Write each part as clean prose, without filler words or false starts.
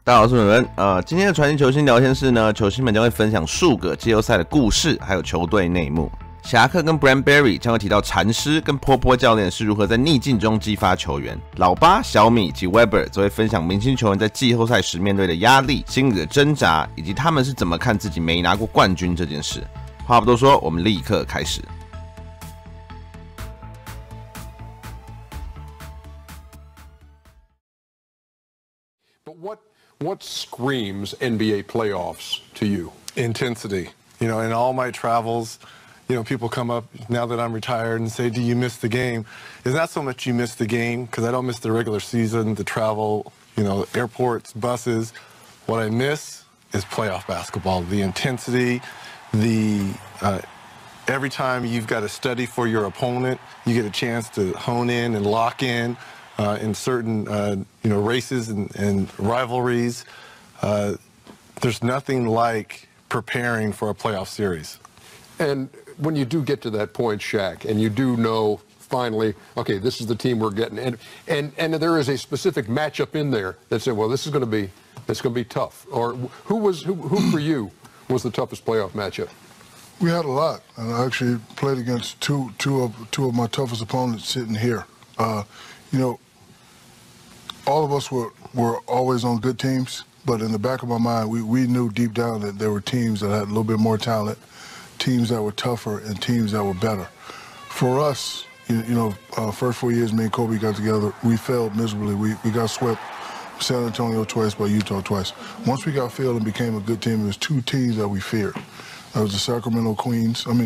大家好，我是美文。今天的传奇球星聊天室呢，球星们将会分享数个季后赛的故事，还有球队内幕。侠客跟 Branberry 将会提到禅师跟波波教练是如何在逆境中激发球员。老八、小米及 Weber 则会分享明星球员在季后赛时面对的压力、心理的挣扎，以及他们是怎么看自己没拿过冠军这件事。话不多说，我们立刻开始。But what screams NBA playoffs to you? Intensity. You know, in all my travels, you know, people come up now that I'm retired and say, do you miss the game? It's not so much you miss the game, because I don't miss the regular season, the travel, you know, airports, buses. What I miss is playoff basketball, the intensity, every time you've got to study for your opponent, you get a chance to hone in and lock in certain, you know, races and rivalries. There's nothing like preparing for a playoff series. And when you do get to that point, Shaq, and you do know finally, okay, this is the team we're getting, and there is a specific matchup in there that said, well, it's going to be tough. Or who for you was the toughest playoff matchup? We had a lot, and I actually played against two of my toughest opponents sitting here. You know, all of us were always on good teams, but in the back of my mind, we knew deep down that there were teams that had a little bit more talent, teams that were tougher, and teams that were better. For us, you know, first 4 years me and Kobe got together, we failed miserably. We got swept San Antonio twice, by Utah twice. Once we got filled and became a good team, there was two teams that we feared. That was the Sacramento Kings. Whoa,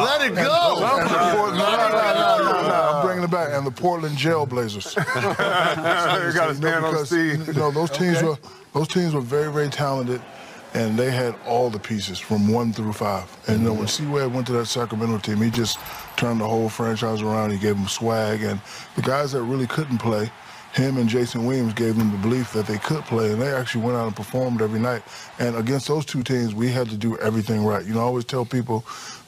let it go. No, I'm bringing it back. And the Portland Jailblazers. You got to stand on speed. You know, those teams were very, very talented, and they had all the pieces from 1 through 5. And you know, when C-Webb went to that Sacramento team, he just turned the whole franchise around. He gave them swag, and the guys that really couldn't play, him and Jason Williams gave them the belief that they could play, and they actually went out and performed every night. And against those two teams, we had to do everything right. You know, I always tell people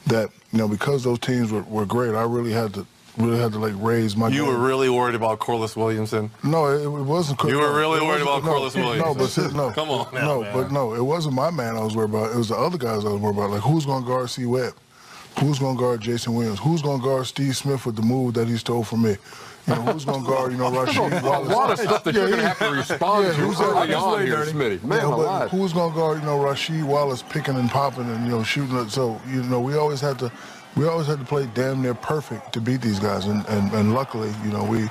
that, you know, because those teams were great, I really had to like raise my game. You were really worried about Corliss Williamson? No, it wasn't. You were really worried about Corliss Williamson? No, Come on now, no, man. But no, it wasn't my man I was worried about. It was the other guys I was worried about. Like, who's going to guard C-Webb? Who's going to guard Jason Williams? Who's going to guard Steve Smith with the move that he stole from me? You know, who's going to guard, you know, Rasheed Wallace? A lot of stuff that you're going to have to respond to early on here, Smitty. Man, a lot. Who's going to guard, you know, Rasheed Wallace picking and popping and, you know, shooting? So, you know, we always had to play damn near perfect to beat these guys. And luckily, you know, we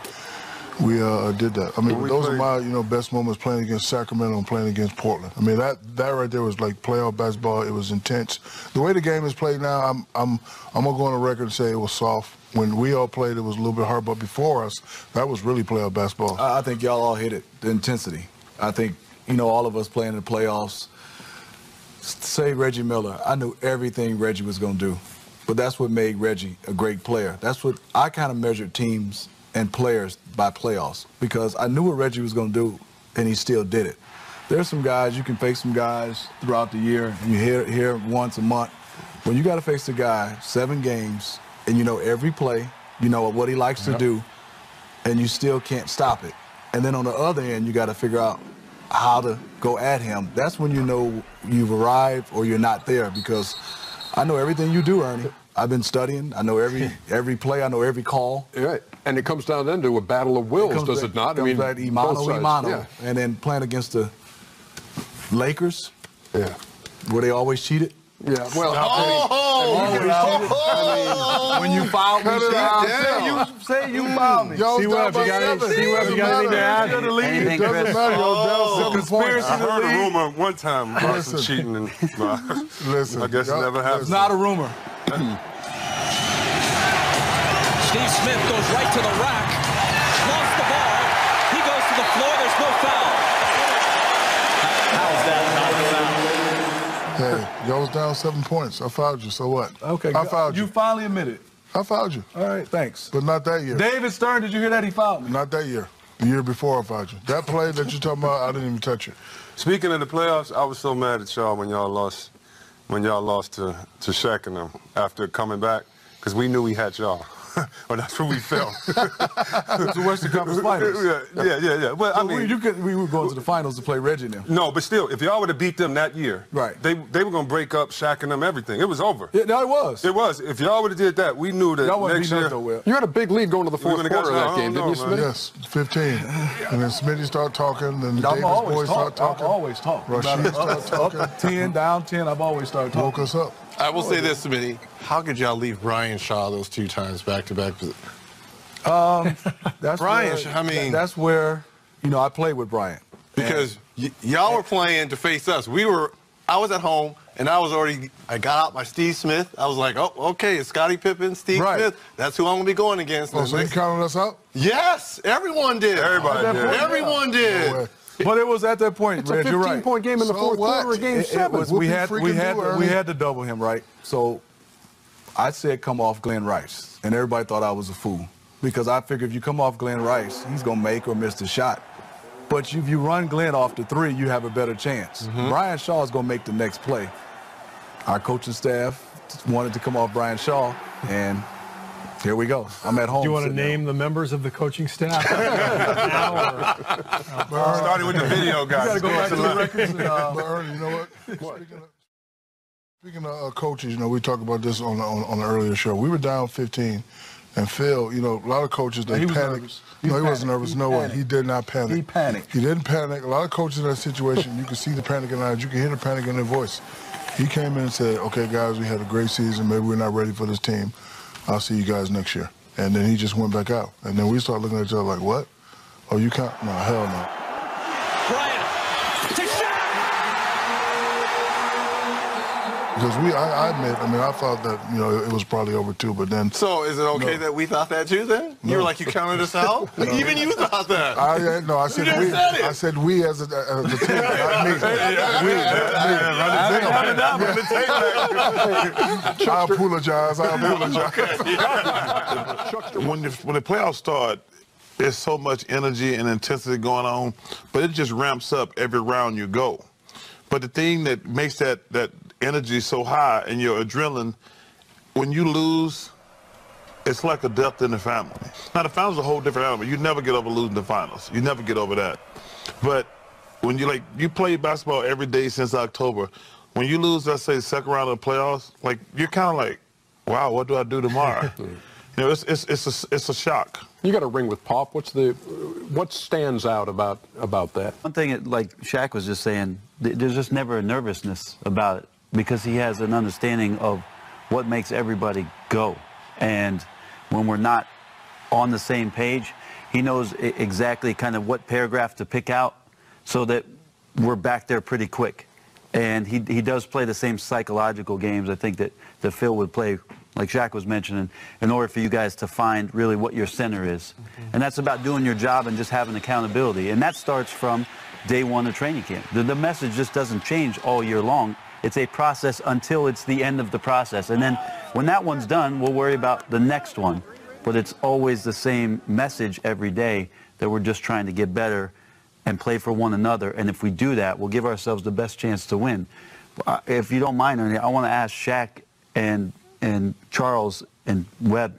did that. I mean, those are my, you know, best moments playing against Sacramento and playing against Portland. I mean, that right there was like playoff basketball. It was intense. The way the game is played now, I'm gonna go on the record and say it was soft. When we all played, it was a little bit hard, but before us, that was really playoff basketball. I think y'all all hit it, the intensity. I think, you know, all of us playing in the playoffs, say Reggie Miller, I knew everything Reggie was gonna do, but that's what made Reggie a great player. That's what I kind of measured teams and players by playoffs, because I knew what Reggie was going to do, and he still did it. There's some guys, you can face some guys throughout the year, and you hear once a month. When you got to face a guy 7 games, and you know every play, you know what he likes to do, and you still can't stop it. And then on the other end, you got to figure out how to go at him. That's when you know you've arrived or you're not there, because I know everything you do, Ernie. I've been studying. I know every play. I know every call. Right. And it comes down then to a battle of wills, does it not? I mean, Imano. And then playing against the Lakers, where they always cheated. Yeah, well, when you foul me, say you foul me. C-Webb, you got anything to add? It doesn't matter, yo. Conspiracy. I heard a rumor one time about some cheating, and listen, I guess it never happened. It's not a rumor. Steve Smith goes right to the rack, lost the ball, he goes to the floor, there's no foul. How is that not a foul? Hey, y'all was down 7 points. I fouled you, so what? Okay, I fouled you. You finally admitted. I fouled you. All right, thanks. But not that year. David Stern, did you hear that? He fouled me. Not that year. The year before I fouled you. That play that you're talking about, I didn't even touch it. Speaking of the playoffs, I was so mad at y'all when y'all lost to Shaq and them after coming back, because we knew we had y'all. Well, that's what we felt. It was the Western Conference Finals. Yeah. Well, So I mean, we were going to the finals to play Reggie now. no, but still, if y'all would have beat them that year, Right. They were going to break up, Shaq and them, everything. It was over. Yeah, no, it was. It was. If y'all would have did that, we knew that Y'all wasn't next beating year. us though, Will. You had a big lead going to the fourth would've quarter of got that you. game, I didn't you, don't know, Smitty? Yes, 15. And then Smitty started talking, and the Davis boys started talking. I've always talked. Rashid started talking. Up 10, down 10, I've always started Woke talking. us up. I will say this, Smitty. How could y'all leave Brian Shaw those 2 times back-to-back? That's Brian, where, I mean- that's where, I played with Brian. Because y'all were playing to face us. I was at home, and I got out my Steve Smith. I was like, oh, okay, it's Scottie Pippen, Steve Right. Smith. That's who I'm going to be going against. Oh, so you counted us out? Yes, everyone did. Everybody did. Everyone did. No way. But it was at that point, It's a Reg, you're right. 15-point game in the So fourth what? quarter of Game It 7. was, we had freaking do, we had to double him, right? So I said come off Glenn Rice, and everybody thought I was a fool because I figured if you come off Glenn Rice, he's gonna make or miss the shot. But if you run Glenn off the 3, you have a better chance. Brian Shaw is gonna make the next play. Our coaching staff wanted to come off Brian Shaw, and here we go. I'm at home. Do you want to sitting there. name the members of the coaching staff? Starting with the video guys. You gotta go back to the records. And, But Ernie, you know what? Speaking of coaches, we talked about this on the earlier show. We were down 15, and Phil, a lot of coaches, they he was panicked. nervous. No, he wasn't nervous. He No way. panicked. He did not panic. He panicked. He didn't panic. A lot of coaches in that situation, you can see the panic in their eyes. You can hear the panic in their voice. He came in and said, okay, guys, we had a great season. Maybe we're not ready for this team. I'll see you guys next year. And then he just went back out. And then we started looking at each other like, what? Oh, you can't? No, hell no. Bryant to Shaq. Because I admit, I thought that, it was probably over too, but then. So is it okay that we thought that too then? You were like, you counted us out? Even you thought that. I said You we. said it. I said we as a team, not me. I apologize. When the playoffs start, there's so much energy and intensity going on, but it just ramps up every round you go. But the thing that makes that energy so high and your adrenaline, when you lose, it's like a death in the family. Now, the finals are a whole different animal. You never get over losing the finals. You never get over that. But when you play basketball every day since October, when you lose, let's say, the second round of the playoffs, you're kind of like, wow, what do I do tomorrow? It's a shock. You got a ring with Pop. What stands out about that? One thing, like Shaq was just saying, there's just never a nervousness about it because he has an understanding of what makes everybody go. And when we're not on the same page, he knows exactly kind of what paragraph to pick out so that we're back there pretty quick. And he does play the same psychological games, I think, that Phil would play, like Shaq was mentioning, in order for you guys to find really what your center is. And that's about doing your job and just having accountability. And that starts from day one of training camp. The message just doesn't change all year long. It's a process until it's the end of the process. And then when that one's done, we'll worry about the next one. But it's always the same message every day that we're just trying to get better and play for one another. And if we do that, we'll give ourselves the best chance to win. If you don't mind, Ernie, I want to ask Shaq and Charles and Webb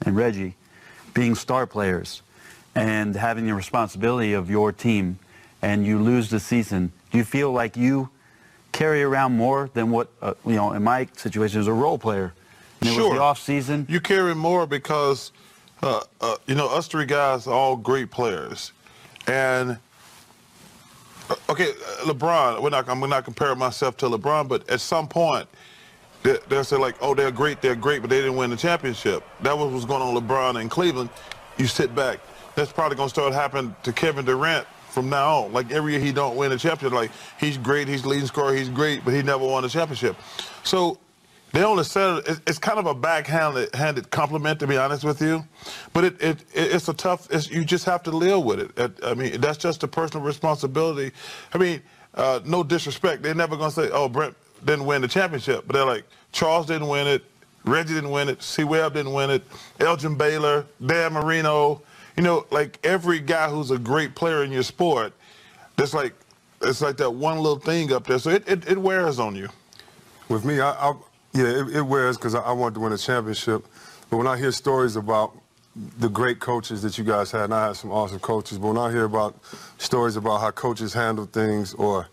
and Reggie, being star players and having the responsibility of your team, and you lose the season, do you feel like you carry around more than what, in my situation, as a role player? And it was the off season. You carry more because, us 3 guys are all great players. And, LeBron, I'm not comparing myself to LeBron, but at some point, they'll say they're great, but they didn't win the championship. That was what's going on with LeBron in Cleveland. You sit back. That's probably going to start happening to Kevin Durant from now on. Every year he don't win a championship. He's great, he's leading scorer, he's great, but he never won a championship. So they only said it's kind of a backhanded compliment, to be honest with you. But it's a tough. You just have to live with it. That's just a personal responsibility. No disrespect. They're never going to say, oh, Brent didn't win the championship. But they're like, Charles didn't win it, Reggie didn't win it, C. Webb didn't win it, Elgin Baylor, Dan Marino. Every guy who's a great player in your sport, it's like that one little thing up there. So it wears on you. With me, it wears because I wanted to win a championship. But when I hear stories about the great coaches that you guys had, and I had some awesome coaches, but when I hear about stories about how coaches handle things, or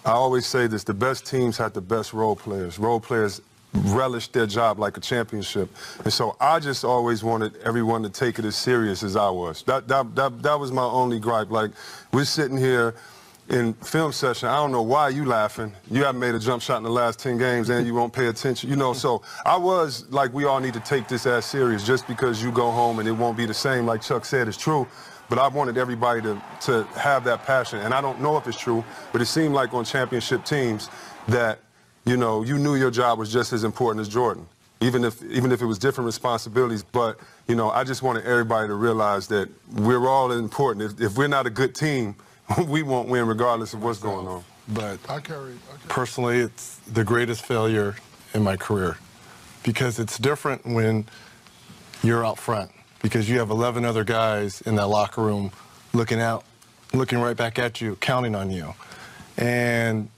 I always say this, the best teams have the best role players. Role players relish their job like a championship. And so I just always wanted everyone to take it as serious as I was. That was my only gripe. Like, we're sitting here in film session, I don't know why you laughing. You haven't made a jump shot in the last 10 games and you won't pay attention. You know, so I was like, we all need to take this as serious. Just because you go home and it won't be the same, like Chuck said, is true. But I wanted everybody to have that passion. And I don't know if it's true, but it seemed like on championship teams that, you know, you knew your job was just as important as Jordan, even if it was different responsibilities. But, you know, I just wanted everybody to realize that we're all important. If we're not a good team, we won't win regardless of what's going on. But personally, it's the greatest failure in my career because it's different when you're out front because you have 11 other guys in that locker room looking right back at you, counting on you. And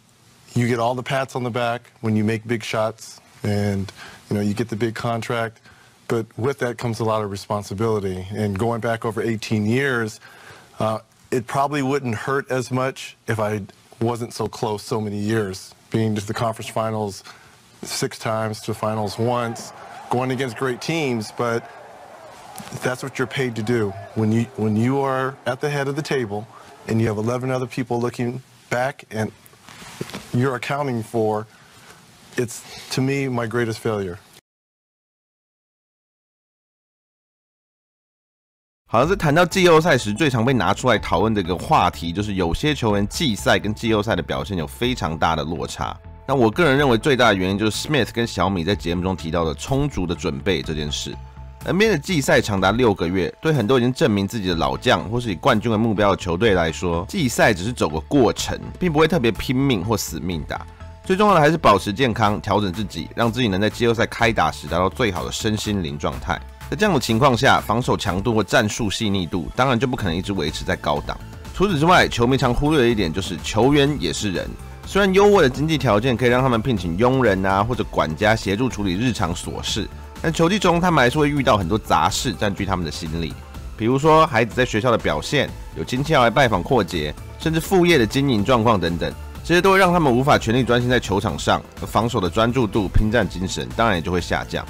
you get all the pats on the back when you make big shots and, you know, you get the big contract. But with that comes a lot of responsibility. And going back over 18 years, it probably wouldn't hurt as much if I wasn't so close so many years, being to the conference finals 6 times, to the finals once, going against great teams, but that's what you're paid to do. When you are at the head of the table and you have 11 other people looking back and you're accounting for, it's, to me, my greatest failure. 好像在谈到季后赛时，最常被拿出来讨论的一个话题，就是有些球员季赛跟季后赛的表现有非常大的落差。那我个人认为最大的原因就是 Smith 跟小米在节目中提到的充足的准备这件事。NBA 的季赛长达6个月，对很多已经证明自己的老将或是以冠军为目标的球队来说，季赛只是走个过程，并不会特别拼命或死命打。最重要的还是保持健康，调整自己，让自己能在季后赛开打时达到最好的身心灵状态。在这样的情况下，防守强度或战术细腻度当然就不可能一直维持在高档。除此之外，球迷常忽略的一点就是球员也是人。虽然优渥的经济条件可以让他们聘请佣人啊或者管家协助处理日常琐事，但球季中他们还是会遇到很多杂事占据他们的心力。比如说孩子在学校的表现，有亲戚要来拜访过节，甚至副业的经营状况等等，这些都会让他们无法全力专心在球场上，而防守的专注度、拼战精神当然也就会下降。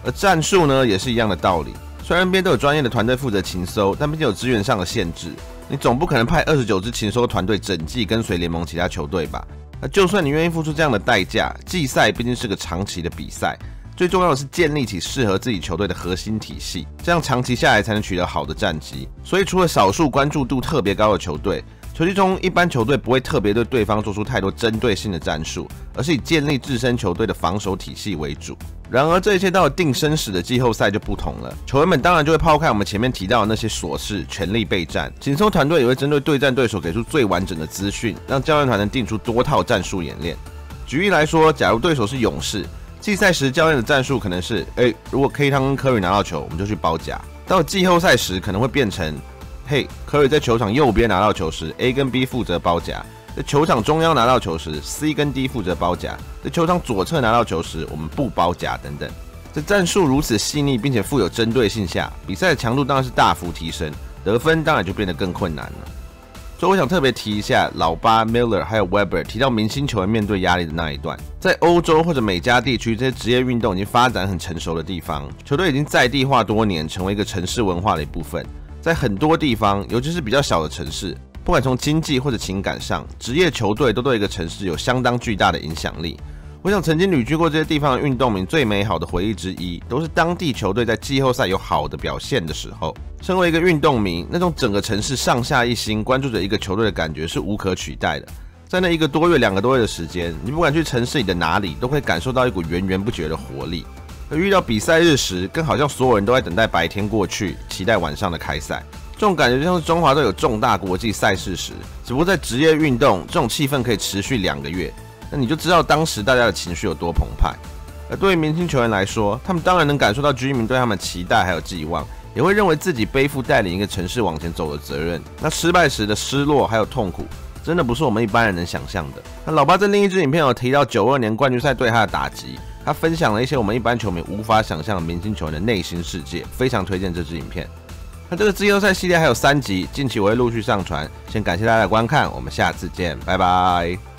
而战术呢，也是一样的道理。虽然NBA都有专业的团队负责情搜，但毕竟有资源上的限制，你总不可能派29支情搜团队整季跟随联盟其他球队吧？那就算你愿意付出这样的代价，季赛毕竟是个长期的比赛，最重要的是建立起适合自己球队的核心体系，这样长期下来才能取得好的战绩。所以除了少数关注度特别高的球队，球季中一般球队不会特别对对方做出太多针对性的战术，而是以建立自身球队的防守体系为主。然而这一切到了定生死的季后赛就不同了，球员们当然就会抛开我们前面提到的那些琐事，全力备战。紧凑团队也会针对对战对手给出最完整的资讯，让教练团能定出多套战术演练。举例来说，假如对手是勇士，季赛时教练的战术可能是，如果 K 汤跟 Curry 拿到球，我们就去包夹。到季后赛时可能会变成，嘿 ，Curry 在球场右边拿到球时 ，A 跟 B 负责包夹。在球场中央拿到球时 ，C 跟 D 负责包夹；在球场左侧拿到球时，我们不包夹等等。在战术如此细腻并且富有针对性下，比赛的强度当然是大幅提升，得分当然就变得更困难了。所以我想特别提一下老八 Miller 还有 Weber 提到明星球员面对压力的那一段。在欧洲或者美加地区这些职业运动已经发展很成熟的地方，球队已经在地化多年，成为一个城市文化的一部分。在很多地方，尤其是比较小的城市，不管从经济或者情感上，职业球队都对一个城市有相当巨大的影响力。我想曾经旅居过这些地方的运动迷最美好的回忆之一，都是当地球队在季后赛有好的表现的时候。身为一个运动迷，那种整个城市上下一心关注着一个球队的感觉是无可取代的。在那1个多月、2个多月的时间，你不管去城市里的哪里，都会感受到一股源源不绝的活力。而遇到比赛日时，更好像所有人都在等待白天过去，期待晚上的开赛。这种感觉就像是中华队有重大国际赛事时，只不过在职业运动，这种气氛可以持续2个月，那你就知道当时大家的情绪有多澎湃。而对于明星球员来说，他们当然能感受到居民对他们期待还有寄望，也会认为自己背负带领一个城市往前走的责任。那失败时的失落还有痛苦，真的不是我们一般人能想象的。那老八在另一支影片有提到92年冠军赛对他的打击，他分享了一些我们一般球迷无法想象的明星球员的内心世界，非常推荐这支影片。那这个季后赛系列还有3集，近期我会陆续上传。先感谢大家的观看，我们下次见，拜拜。